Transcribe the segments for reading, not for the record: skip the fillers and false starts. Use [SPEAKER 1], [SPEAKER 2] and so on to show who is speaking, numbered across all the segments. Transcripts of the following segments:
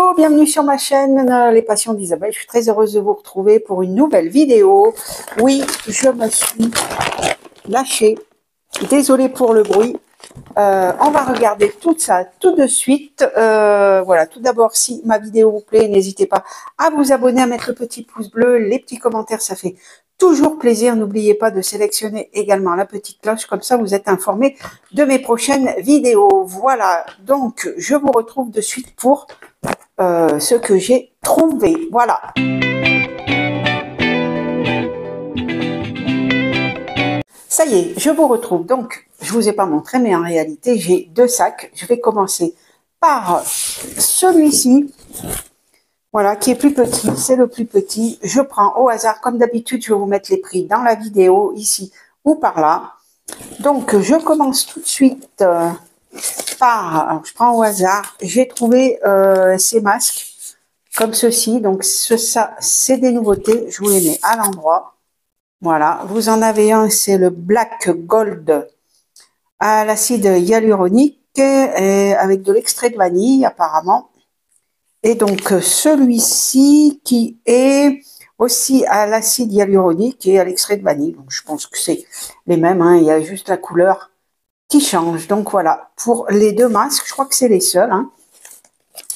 [SPEAKER 1] Hello, bienvenue sur ma chaîne Les Passions d'Isabelle. Je suis très heureuse de vous retrouver pour une nouvelle vidéo. Oui, je me suis lâchée. Désolée pour le bruit. On va regarder tout ça tout de suite. Voilà, tout d'abord, si ma vidéo vous plaît, n'hésitez pas à vous abonner, à mettre le petit pouce bleu, les petits commentaires, ça fait toujours plaisir. N'oubliez pas de sélectionner également la petite cloche, comme ça vous êtes informés de mes prochaines vidéos. Voilà, donc je vous retrouve de suite pour ce que j'ai trouvé. Voilà. Ça y est, je vous retrouve. Donc, je vous ai pas montré, mais en réalité, j'ai deux sacs. Je vais commencer par celui-ci. Voilà, qui est plus petit. C'est le plus petit. Je prends au hasard. Comme d'habitude, je vais vous mettre les prix dans la vidéo, ici ou par là. Donc, je commence tout de suite par... Alors, je prends au hasard. J'ai trouvé ces masques comme ceci. Donc, ça, c'est des nouveautés. Je vous les mets à l'endroit. Voilà, vous en avez un, c'est le Black Gold à l'acide hyaluronique avec de l'extrait de vanille apparemment. Et donc celui-ci qui est aussi à l'acide hyaluronique et à l'extrait de vanille. Donc je pense que c'est les mêmes, hein, il y a juste la couleur qui change. Donc voilà, pour les deux masques, je crois que c'est les seuls. Hein.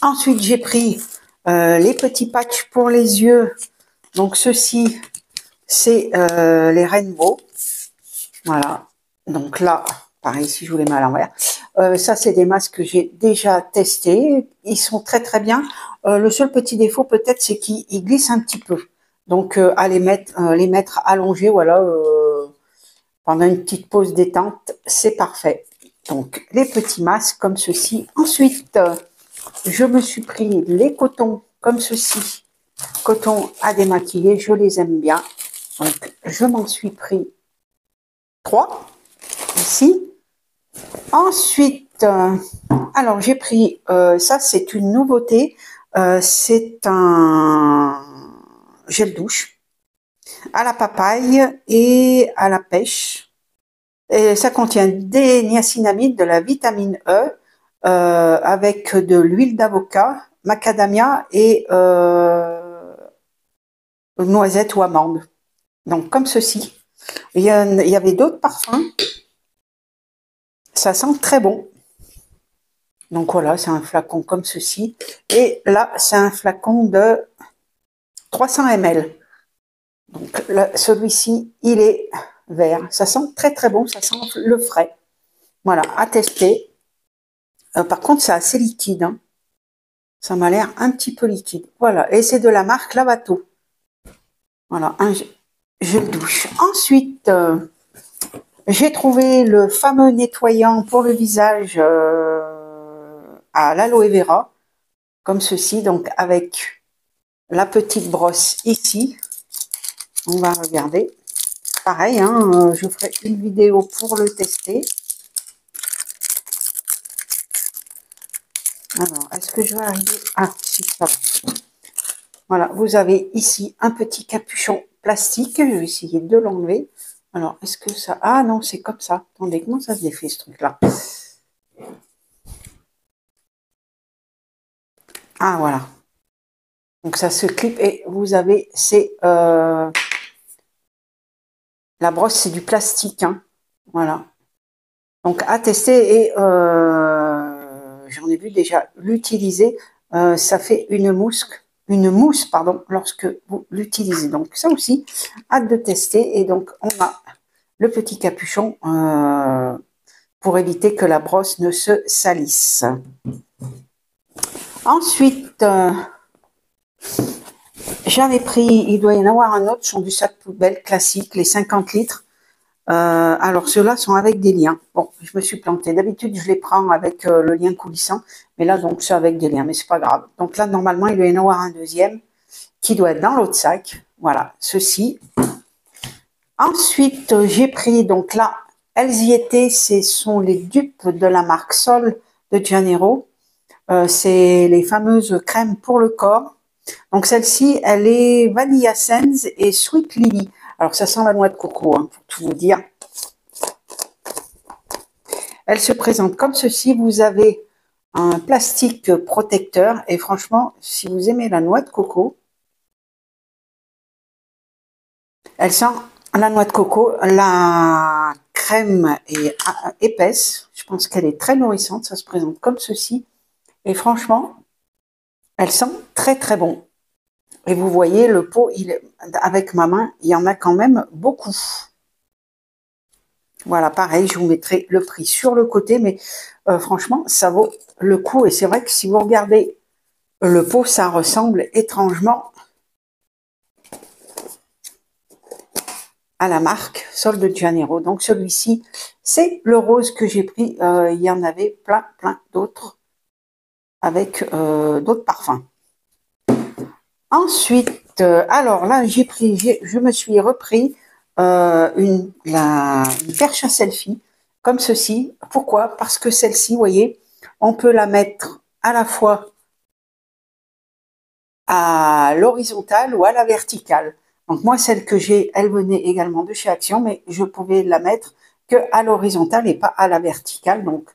[SPEAKER 1] Ensuite, j'ai pris les petits patchs pour les yeux. Donc ceux-ci, c'est les Rainbow. Voilà. Donc là, pareil, si je vous les mets à l'envers. Ça, c'est des masques que j'ai déjà testés. Ils sont très très bien. Le seul petit défaut peut-être, c'est qu'ils glissent un petit peu. Donc à les mettre allongés, voilà, pendant une petite pause détente, c'est parfait. Donc les petits masques comme ceci. Ensuite, je me suis pris les cotons comme ceci. Coton à démaquiller, je les aime bien. Donc je m'en suis pris 3 ici. Ensuite, alors j'ai pris, ça c'est une nouveauté, c'est un gel douche à la papaye et à la pêche. Et ça contient des niacinamides, de la vitamine E, avec de l'huile d'avocat, macadamia et noisette ou amande. Donc comme ceci. Il y avait d'autres parfums. Ça sent très bon. Donc voilà, c'est un flacon comme ceci. Et là, c'est un flacon de 300 ml. Donc celui-ci, il est vert. Ça sent très très bon, ça sent le frais. Voilà, à tester. Par contre, c'est assez liquide. Hein. Ça m'a l'air un petit peu liquide. Voilà, et c'est de la marque Lavato. Voilà, un gel douche. Ensuite, j'ai trouvé le fameux nettoyant pour le visage à l'aloe vera, comme ceci, donc avec la petite brosse ici. On va regarder. Pareil, hein, je ferai une vidéo pour le tester. Alors, est-ce que je vais arriver? Ah, si, ça va. Voilà, vous avez ici un petit capuchon plastique. Je vais essayer de l'enlever. Alors, est-ce que ça... Ah non, c'est comme ça. Attendez, comment ça se défait ce truc-là? Ah, voilà. Donc, ça se clip et vous avez... C'est... La brosse, c'est du plastique. Hein. Voilà. Donc, à tester et j'en ai vu déjà l'utiliser. Ça fait une mousse, pardon, lorsque vous l'utilisez. Donc, ça aussi, hâte de tester. Et donc, on a le petit capuchon pour éviter que la brosse ne se salisse. Ensuite, j'avais pris, il doit y en avoir un autre, sont du sac poubelle classique, les 50 litres. Alors ceux-là sont avec des liens. Bon, je me suis plantée. D'habitude, je les prends avec le lien coulissant, mais là, donc, c'est avec des liens, mais c'est pas grave. Donc là, normalement, il doit y en avoir un deuxième qui doit être dans l'autre sac. Voilà, ceci. Ensuite, j'ai pris, donc là, elles y étaient, ce sont les dupes de la marque Sol de Janeiro. C'est les fameuses crèmes pour le corps. Donc celle-ci, elle est Vanilla Essence et Sweet Lily. Alors ça sent la noix de coco, hein, pour tout vous dire. Elle se présente comme ceci. Vous avez un plastique protecteur. Et franchement, si vous aimez la noix de coco, elle sent la noix de coco. La crème est épaisse. Je pense qu'elle est très nourrissante. Ça se présente comme ceci. Et franchement, elle sent très très bon. Et vous voyez, le pot, avec ma main, il y en a quand même beaucoup. Voilà, pareil, je vous mettrai le prix sur le côté, mais franchement, ça vaut le coup. Et c'est vrai que si vous regardez le pot, ça ressemble étrangement à la marque Sol de Janeiro. Donc celui-ci, c'est le rose que j'ai pris. Il y en avait plein d'autres avec d'autres parfums. Ensuite, alors là, je me suis repris une perche à selfie, comme ceci. Pourquoi? Parce que celle-ci, vous voyez, on peut la mettre à la fois à l'horizontale ou à la verticale. Donc moi, celle que j'ai, elle venait également de chez Action, mais je pouvais la mettre que à l'horizontale et pas à la verticale. Donc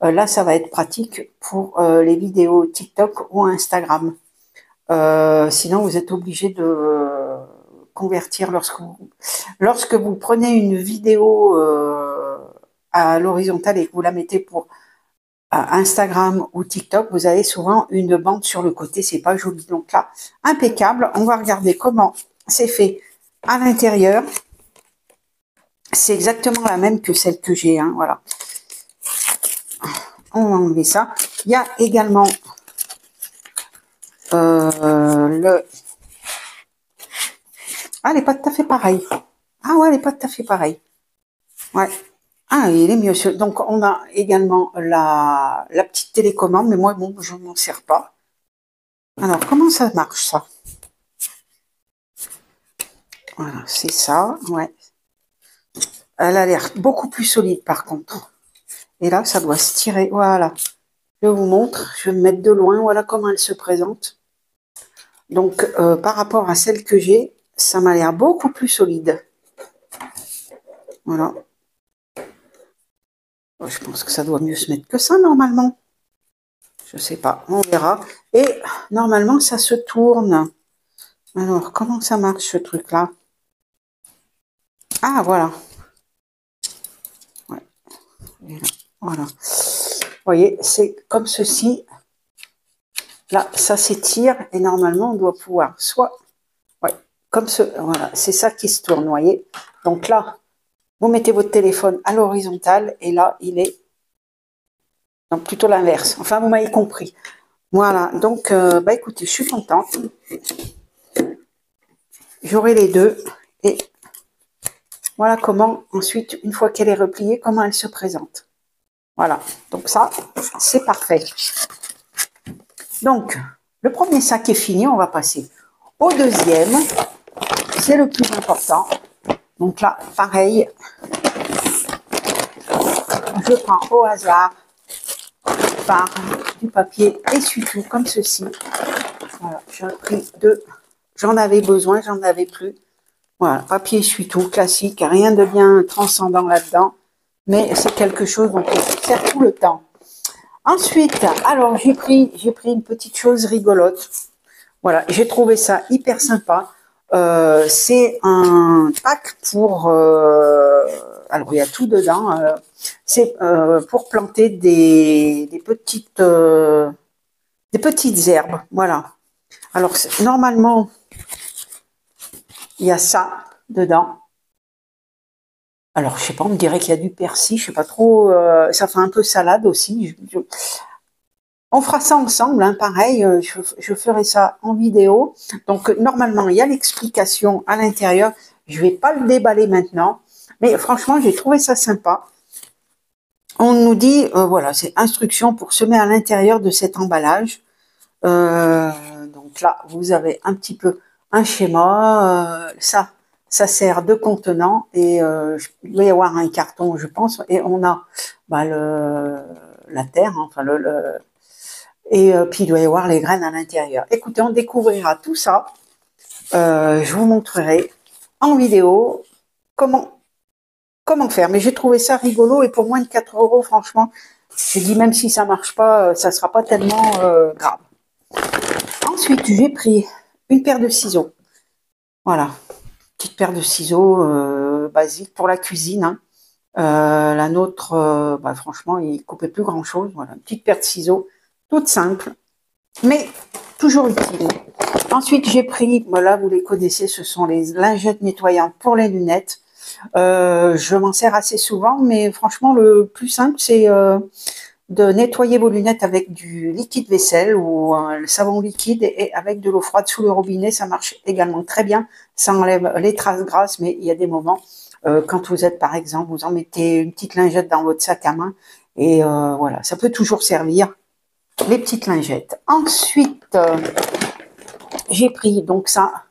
[SPEAKER 1] là, ça va être pratique pour les vidéos TikTok ou Instagram. Sinon, vous êtes obligé de convertir lorsque vous prenez une vidéo à l'horizontale et que vous la mettez pour Instagram ou TikTok, vous avez souvent une bande sur le côté, c'est pas joli. Donc là, impeccable. On va regarder comment c'est fait à l'intérieur. C'est exactement la même que celle que j'ai, hein, voilà. On va enlever ça. Il y a également le... Ah, elle n'est pas tout à fait pareille. Ah ouais, elle n'est pas tout à fait pareille. Ouais. Ah, il est mieux. Donc, on a également la petite télécommande, mais moi, bon, je ne m'en sers pas. Alors, comment ça marche, ça? Voilà, c'est ça, ouais. Elle a l'air beaucoup plus solide, par contre. Et là, ça doit se tirer. Voilà. Je vous montre. Je vais me mettre de loin. Voilà comment elle se présente. Donc, par rapport à celle que j'ai, ça m'a l'air beaucoup plus solide. Voilà. Je pense que ça doit mieux se mettre que ça, normalement. Je sais pas, on verra. Et normalement, ça se tourne. Alors, comment ça marche, ce truc-là? Ah, voilà. Ouais. Voilà. Vous voyez, c'est comme ceci. Là, ça s'étire et normalement, on doit pouvoir soit... Ouais, comme ce... Voilà, c'est ça qui se tourne, vous voyez. Donc là, vous mettez votre téléphone à l'horizontale et là, il est... Donc, plutôt l'inverse. Enfin, vous m'avez compris. Voilà, donc, bah écoutez, je suis contente. J'aurai les deux et voilà comment, ensuite, une fois qu'elle est repliée, comment elle se présente. Voilà, donc ça, c'est parfait. Donc, le premier sac est fini, on va passer au deuxième. C'est le plus important. Donc là, pareil, je prends au hasard par du papier essuie-tout comme ceci. Voilà, j'ai pris deux. J'en avais besoin, j'en avais plus. Voilà, papier essuie-tout classique, rien de bien transcendant là-dedans. Mais c'est quelque chose dont on se sert tout le temps. Ensuite, alors j'ai pris une petite chose rigolote. Voilà, j'ai trouvé ça hyper sympa. C'est un pack pour... alors, il y a tout dedans. C'est pour planter des petites herbes. Voilà. Alors, normalement, il y a ça dedans. Alors, je sais pas, on me dirait qu'il y a du persil, je sais pas trop. Ça fait un peu salade aussi. On fera ça ensemble, hein, pareil, je ferai ça en vidéo. Donc, normalement, il y a l'explication à l'intérieur. Je vais pas le déballer maintenant. Mais franchement, j'ai trouvé ça sympa. On nous dit, voilà, c'est instruction pour semer à l'intérieur de cet emballage. Donc là, vous avez un petit peu un schéma. Ça sert de contenant et il doit y avoir un carton, je pense. Et on a bah, la terre, enfin et puis il doit y avoir les graines à l'intérieur. Écoutez, on découvrira tout ça. Je vous montrerai en vidéo comment faire. Mais j'ai trouvé ça rigolo et pour moins de 4 €, franchement, Je dis même si ça marche pas, ça sera pas tellement grave. Ensuite, j'ai pris une paire de ciseaux. Voilà, petite paire de ciseaux basique pour la cuisine. Hein. La nôtre, bah, franchement, il coupait plus grand chose. Voilà, une petite paire de ciseaux, toute simple, mais toujours utile. Ensuite, j'ai pris, voilà, vous les connaissez, ce sont les lingettes nettoyantes pour les lunettes. Je m'en sers assez souvent, mais franchement, le plus simple, c'est de nettoyer vos lunettes avec du liquide vaisselle ou le savon liquide et avec de l'eau froide sous le robinet. Ça marche également très bien. Ça enlève les traces grasses, mais il y a des moments, quand vous êtes, par exemple, vous en mettez une petite lingette dans votre sac à main et voilà, ça peut toujours servir, les petites lingettes. Ensuite, j'ai pris donc ça,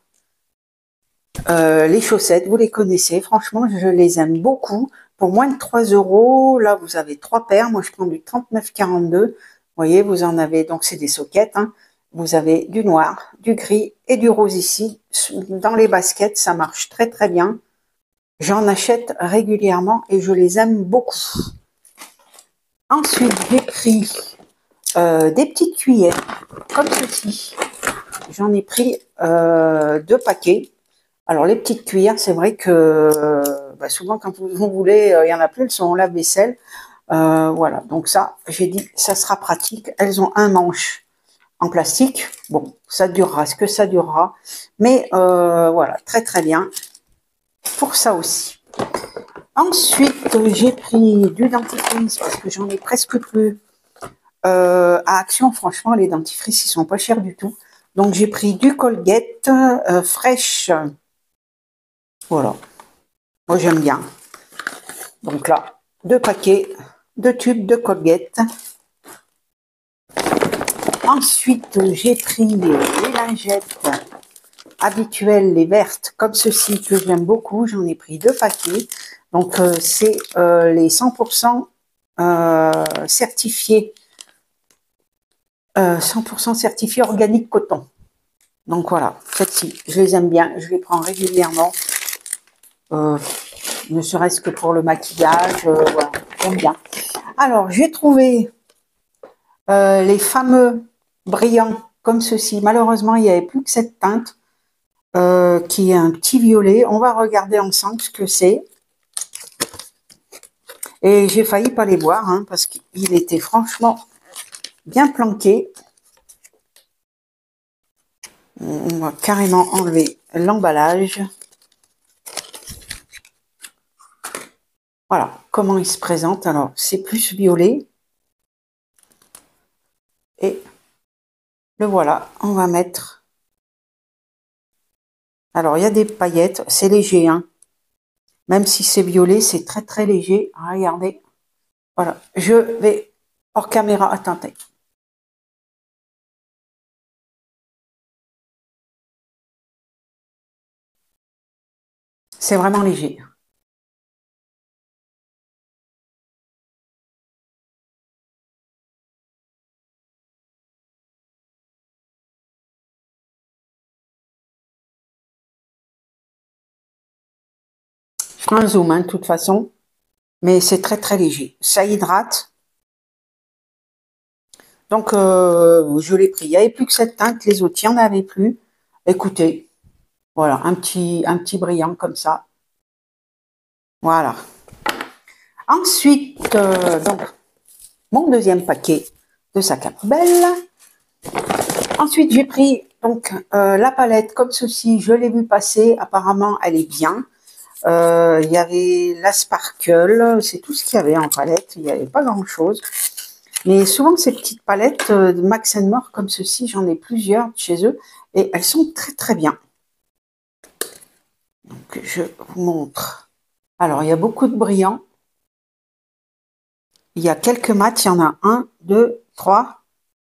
[SPEAKER 1] les chaussettes, vous les connaissez, franchement, je les aime beaucoup. Pour moins de 3 euros, là, vous avez 3 paires. Moi, je prends du 39,42. Vous voyez, vous en avez, donc c'est des soquettes. Hein. Vous avez du noir, du gris et du rose ici. Dans les baskets, ça marche très, très bien. J'en achète régulièrement et je les aime beaucoup. Ensuite, j'ai pris des petites cuillères, comme ceci. J'en ai pris 2 paquets. Alors, les petites cuillères, c'est vrai que bah, souvent, quand vous voulez, il y en a plus, elles sont en lave-vaisselle. Voilà, donc ça, j'ai dit, ça sera pratique. Elles ont un manche en plastique. Bon, ça durera ce que ça durera. Mais voilà, très très bien pour ça aussi. Ensuite, j'ai pris du dentifrice parce que j'en ai presque plus. À Action, franchement, les dentifrices, ils sont pas chers du tout. Donc, j'ai pris du Colgate fraîche. Voilà. Moi, j'aime bien. Donc là, 2 paquets, 2 tubes de Colgate. Ensuite, j'ai pris les lingettes habituelles, les vertes, comme ceci, que j'aime beaucoup. J'en ai pris 2 paquets. Donc, c'est les 100% certifiés. 100% certifiés organique coton. Donc voilà, celles-ci, je les aime bien. Je les prends régulièrement. Ne serait-ce que pour le maquillage. Voilà, j'aime bien. Alors, j'ai trouvé les fameux brillants comme ceci. Malheureusement, il n'y avait plus que cette teinte qui est un petit violet. On va regarder ensemble ce que c'est. Et j'ai failli pas les voir hein, parce qu'il était franchement bien planqué. On va carrément enlever l'emballage. Voilà comment il se présente. Alors, c'est plus violet. Et le voilà, on va mettre. Alors, il y a des paillettes, c'est léger, hein. Même si c'est violet, c'est très très léger. Regardez. Voilà, je vais hors caméra. Attendez. C'est vraiment léger. Je ferai un zoom, hein, de toute façon. Mais c'est très très léger. Ça hydrate. Donc, je l'ai pris. Il n'y avait plus que cette teinte. Les autres, il n'y en avait plus. Écoutez, voilà, un petit brillant comme ça. Voilà. Ensuite, donc, mon deuxième paquet de sac à poubelle. Ensuite, j'ai pris donc la palette comme ceci. Je l'ai vu passer. Apparemment, elle est bien. Il y avait la Sparkle. C'est tout ce qu'il y avait en palette. Il n'y avait pas grand-chose. Mais souvent, ces petites palettes de Max More comme ceci, j'en ai plusieurs chez eux. Et elles sont très très bien. Donc, je vous montre. Alors, il y a beaucoup de brillants. Il y a quelques mats. Il y en a 1, 2, 3,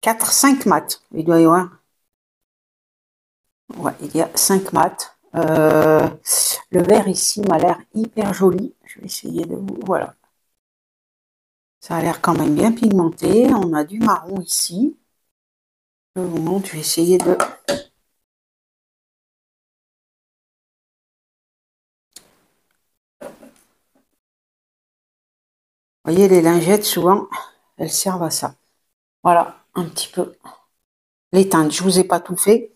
[SPEAKER 1] 4, 5 mats. Il doit y avoir. Ouais, il y a 5 mats. Le vert ici m'a l'air hyper joli. Je vais essayer de vous... Voilà. Ça a l'air quand même bien pigmenté. On a du marron ici. Je vous montre. Je vais essayer de... Vous voyez, les lingettes, souvent, elles servent à ça. Voilà, un petit peu les teintes. Je vous ai pas tout fait,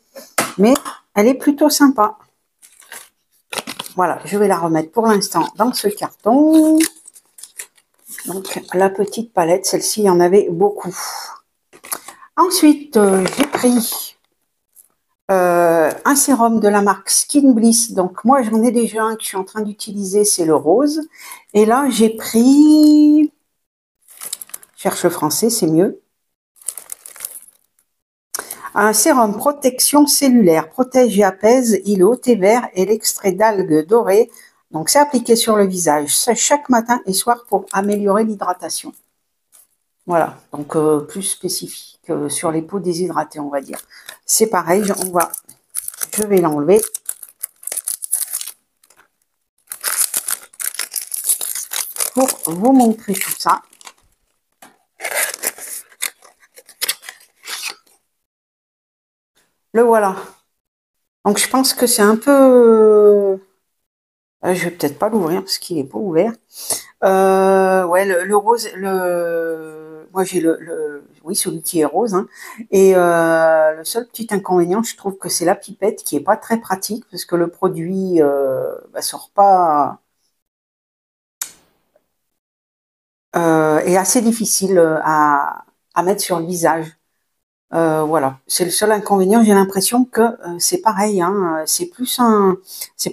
[SPEAKER 1] mais elle est plutôt sympa. Voilà, je vais la remettre pour l'instant dans ce carton. Donc, la petite palette, celle-ci, il y en avait beaucoup. Ensuite, j'ai pris un sérum de la marque Skin Bliss. Donc, moi, j'en ai déjà un que je suis en train d'utiliser, c'est le rose. Et là, j'ai pris... Je cherche le français, c'est mieux. Un sérum protection cellulaire. Protège et apaise, il est au thé vert et l'extrait d'algues dorées. Donc, c'est appliqué sur le visage chaque matin et soir pour améliorer l'hydratation. Voilà, donc plus spécifique sur les peaux déshydratées, on va dire. C'est pareil, je vais l'enlever. Pour vous montrer tout ça. Le voilà. Donc je pense que c'est un peu... je vais peut-être pas l'ouvrir parce qu'il est pas ouvert. Ouais, le rose, moi j'ai oui, celui qui est rose. Hein. Et le seul petit inconvénient, je trouve que c'est la pipette qui est pas très pratique parce que le produit sort pas... est assez difficile à mettre sur le visage. Voilà, c'est le seul inconvénient. J'ai l'impression que c'est pareil. Hein, c'est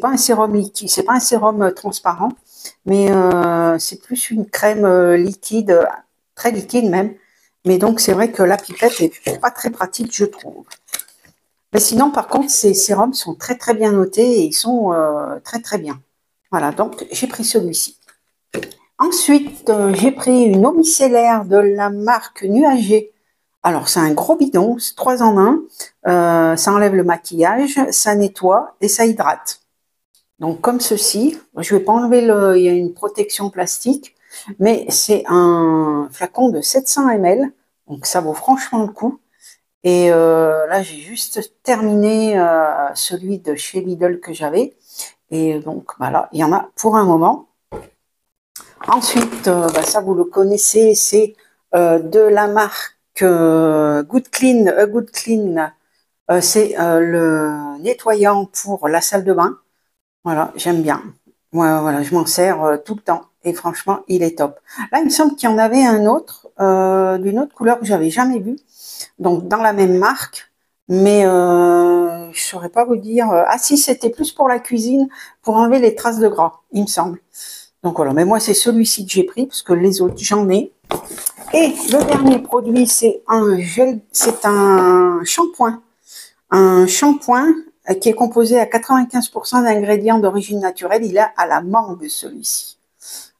[SPEAKER 1] pas un sérum liquide, c'est pas un sérum transparent, mais c'est plus une crème liquide, très liquide même. Mais donc c'est vrai que la pipette est pas très pratique, je trouve. Mais sinon, par contre, ces sérums sont très très bien notés et ils sont très très bien. Voilà, donc j'ai pris celui-ci. Ensuite, j'ai pris une eau micellaire de la marque Nuagé. Alors, c'est un gros bidon, c'est 3 en 1. Ça enlève le maquillage, ça nettoie et ça hydrate. Donc, comme ceci. Je ne vais pas enlever il y a une protection plastique, mais c'est un flacon de 700 ml. Donc, ça vaut franchement le coup. Et là, j'ai juste terminé celui de chez Lidl que j'avais. Et donc, voilà, il y en a pour un moment. Ensuite, ça vous le connaissez, c'est de la marque Good Clean. Good Clean, c'est le nettoyant pour la salle de bain. Voilà, j'aime bien. Moi, voilà, je m'en sers tout le temps. Et franchement, il est top. Là, il me semble qu'il y en avait un autre, d'une autre couleur que j'avais jamais vu. Donc, dans la même marque. Mais je saurais pas vous dire. Ah si, c'était plus pour la cuisine, pour enlever les traces de gras, il me semble. Donc voilà, mais moi c'est celui-ci que j'ai pris parce que les autres j'en ai. Et le dernier produit c'est un gel, c'est un shampoing. Un shampoing qui est composé à 95% d'ingrédients d'origine naturelle. Il est à la mangue celui-ci.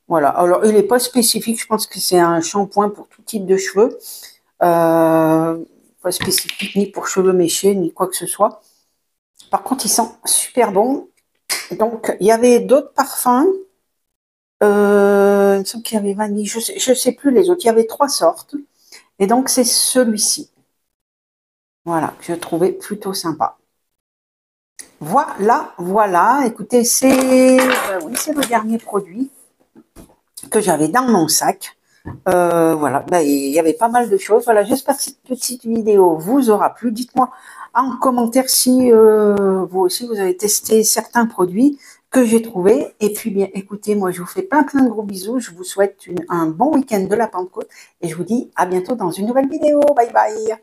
[SPEAKER 1] Voilà, alors il n'est pas spécifique, je pense que c'est un shampoing pour tout type de cheveux. Pas spécifique ni pour cheveux méchés ni quoi que ce soit. Par contre il sent super bon. Donc il y avait d'autres parfums. Il me semble qu'il y avait vanille, je sais plus les autres. Il y avait 3 sortes. Et donc, c'est celui-ci. Voilà, que je trouvais plutôt sympa. Voilà, voilà. Écoutez, oui, c'est le dernier produit que j'avais dans mon sac. Voilà, il y avait pas mal de choses. Voilà, j'espère que cette petite vidéo vous aura plu. Dites-moi en commentaire si vous aussi vous avez testé certains produits que j'ai trouvés. Et puis bien, écoutez, moi je vous fais plein de gros bisous. Je vous souhaite un bon week-end de la Pentecôte et je vous dis à bientôt dans une nouvelle vidéo. Bye bye.